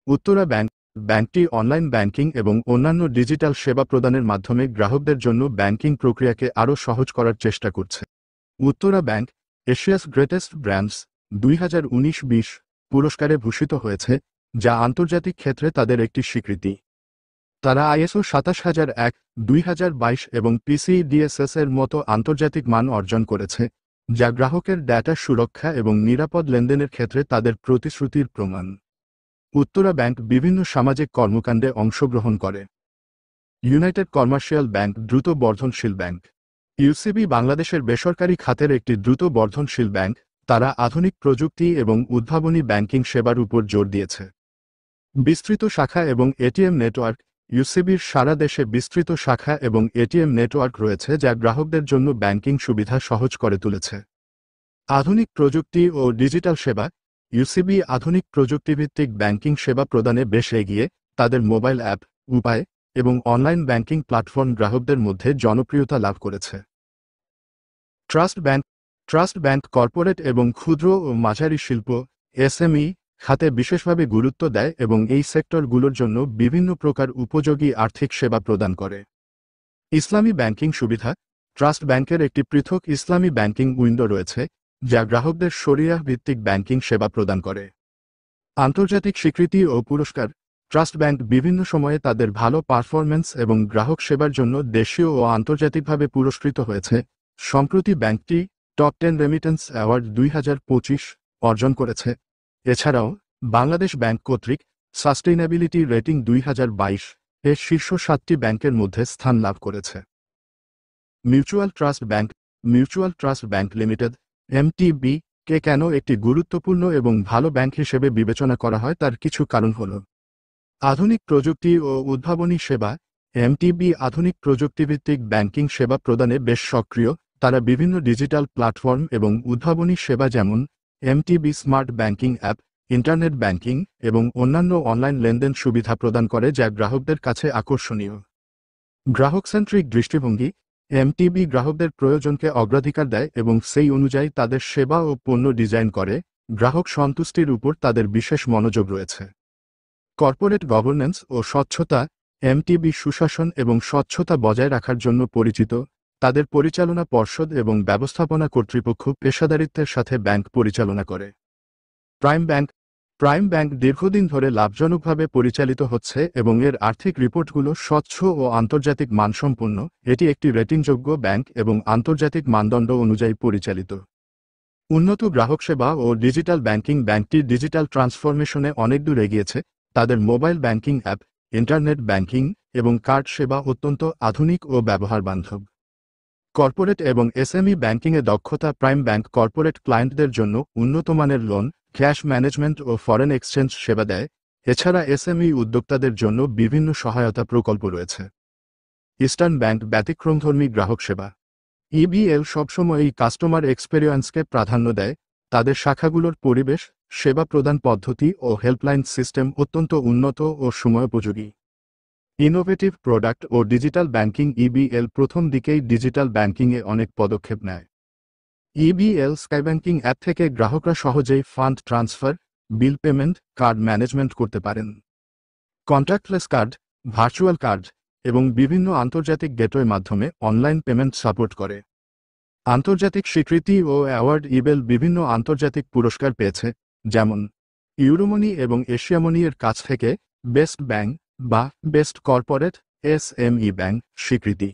Uttara bank ব্যাংকটি online banking এবং অন্যান্য ডিজিটাল সেবা প্রদানের মাধ্যমে গ্রাহকদের জন্য ব্যাংকিং প্রক্রিয়াকে আরও সহজ করার চেষ্টা করছে। Uttara bank Asia's greatest brands 2019-20 পুরস্কারে ভূষিত হয়েছে, যা আন্তর্জাতিক ক্ষেত্রে তাদের একটি স্বীকৃতি। তারা ISO 27001, 2022 এবং PCI-DSS এর মতো আন্তর্জাতিক মান অর্জন করেছে, যা গ্রাহকের ডেটা সুরক্ষা এবং নিরাপদ লেনদেনের ক্ষেত্রে তাদের প্রতিশ্রুতির প্রমাণ। উত্তরা ব্যাংক বিভিন্ন সামাজিক কর্মকাণ্ডে অংশগ্রহণ করে। ইউনাইটেড কমার্শিয়াল ব্যাংক দ্রুত বর্ধনশীল ব্যাংক। ইউসিবি বাংলাদেশের বেসরকারি খাতের একটি দ্রুত বর্ধনশীল ব্যাংক। তারা আধুনিক প্রযুক্তি এবং উদ্ভাবনী ব্যাংকিং সেবার উপর জোর দিয়েছে। বিস্তৃত শাখা এবং এটিএম নেটওয়ার্ক। ইউসিবির সারা দেশে বিস্তৃত শাখা এবং এটিএম নেটওয়ার্ক রয়েছে, যা গ্রাহকদের জন্য ব্যাংকিং সুবিধা সহজ করে তুলেছে। আধুনিক প্রযুক্তি ও ডিজিটাল সেবা। ইউসিবি আধুনিক প্রযুক্তিভিত্তিক ব্যাংকিং সেবা প্রদানে বেশ এগিয়ে। তাদের মোবাইল অ্যাপ, উপায় এবং অনলাইন ব্যাংকিং প্ল্যাটফর্ম গ্রাহকদের মধ্যে জনপ্রিয়তা লাভ করেছে। ট্রাস্ট ব্যাংক কর্পোরেট এবং ক্ষুদ্র ও মাঝারি শিল্প এসএমই খাতে বিশেষভাবে গুরুত্ব দেয় এবং এই সেক্টরগুলোর জন্য বিভিন্ন প্রকার উপযোগী আর্থিক সেবা প্রদান করে। ইসলামী ব্যাংকিং সুবিধা। ট্রাস্ট ব্যাংকের একটি পৃথক ইসলামী ব্যাংকিং উইন্ডো রয়েছে, যা গ্রাহকদের শরিয়াহ ভিত্তিক ব্যাংকিং সেবা প্রদান করে। আন্তর্জাতিক স্বীকৃতি ও পুরস্কার। ট্রাস্ট ব্যাংক বিভিন্ন সময়ে তাদের ভালো পারফরম্যান্স এবং গ্রাহক সেবার জন্য দেশীয় ও আন্তর্জাতিকভাবে পুরস্কৃত হয়েছে। সম্প্রতি ব্যাংকটি টপ 10 রেমিটেন্স অ্যাওয়ার্ড 2025 অর্জন করেছে। এছাড়াও বাংলাদেশ ব্যাংক কর্তৃক সাস্টেইনেবিলিটি রেটিং 2022 এর শীর্ষ 7টি ব্যাংকের মধ্যে স্থান লাভ করেছে। Mutual trust bank limited MTB কে কেন একটি গুরুত্বপূর্ণ এবং ভালো ব্যাংক হিসেবে বিবেচনা করা হয় তার কিছু কারণ হল: আধুনিক প্রযুক্তি ও উদ্ভাবনী সেবা। MTB আধুনিক প্রযুক্তিভিত্তিক ব্যাংকিং সেবা প্রদানে বেশ সক্রিয়। তারা বিভিন্ন ডিজিটাল প্ল্যাটফর্ম এবং উদ্ভাবনী সেবা যেমন MTB smart banking app, internet banking এবং অন্যান্য অনলাইন লেনদেন সুবিধা প্রদান করে, যা গ্রাহকদের কাছে আকর্ষণীয়। গ্রাহকসেন্ট্রিক দৃষ্টিভঙ্গি। MTB গ্রাহকদের প্রয়োজনকে অগ্রাধিকার দেয় এবং সেই অনুযায়ী তাদের সেবা ও পণ্য ডিজাইন করে। গ্রাহক সন্তুষ্টির উপর তাদের বিশেষ মনোযোগ রয়েছে। কর্পোরেট গভর্নেন্স ও স্বচ্ছতা। MTB সুশাসন এবং স্বচ্ছতা বজায় রাখার জন্য পরিচিত। তাদের পরিচালনা পর্ষদ এবং ব্যবস্থাপনা কর্তৃপক্ষ পেশাদারিত্বের সাথে ব্যাংক পরিচালনা করে। প্রাইম ব্যাংক দীর্ঘদিন ধরে লাভজনকভাবে পরিচালিত হচ্ছে এবং এর আর্থিক রিপোর্টগুলো স্বচ্ছ ও আন্তর্জাতিক মানসম্পন্ন। এটি একটি রেটিংযোগ্য ব্যাংক এবং আন্তর্জাতিক মানদণ্ড অনুযায়ী পরিচালিত। উন্নত গ্রাহক সেবা ও ডিজিটাল ব্যাংকিং। ব্যাংকটি ডিজিটাল ট্রান্সফরমেশনে অনেক দূর এগিয়েছে। তাদের mobile banking app, internet banking এবং কার্ড সেবা অত্যন্ত আধুনিক ও ব্যবহার বান্ধব। কর্পোরেট এবং SME ব্যাংকিংয়ে দক্ষতা। প্রাইম ব্যাংক কর্পোরেট ক্লায়েন্টদের জন্য উন্নতমানের লোন, ক্যাশ ম্যানেজমেন্ট ও ফরেন এক্সচেঞ্জ সেবা দেয়। এছাড়া SME উদ্যোক্তাদের জন্য বিভিন্ন সহায়তা প্রকল্প রয়েছে। ইস্টার্ন ব্যাংক ব্যতিক্রমধর্মী গ্রাহক সেবা। EBL সবসময়ই কাস্টমার এক্সপেরিয়েন্সকে প্রাধান্য দেয়। তাদের শাখাগুলোর পরিবেশ, সেবা প্রদান পদ্ধতি ও হেল্পলাইন সিস্টেম অত্যন্ত উন্নত ও সময়োপযোগী। ইনোভেটিভ প্রোডাক্ট ও ডিজিটাল ব্যাংকিং। EBL প্রথম দিকেই ডিজিটাল ব্যাংকিংয়ে অনেক পদক্ষেপ নেয়। EBL স্কাই ব্যাংকিং অ্যাপ থেকে গ্রাহকরা সহজেই fund transfer, bill payment, card management করতে পারেন। কন্ট্যাক্টলেস কার্ড, ভার্চুয়াল কার্ড এবং বিভিন্ন আন্তর্জাতিক গেটওয়ে মাধ্যমে অনলাইন পেমেন্ট সাপোর্ট করে। আন্তর্জাতিক স্বীকৃতি ও অ্যাওয়ার্ড। EBL বিভিন্ন আন্তর্জাতিক পুরস্কার পেয়েছে, যেমন ইউরোমনি এবং এশিয়ামনি এর কাছ থেকে বেস্ট ব্যাংক বা বেস্ট কর্পোরেট SME ব্যাংক স্বীকৃতি।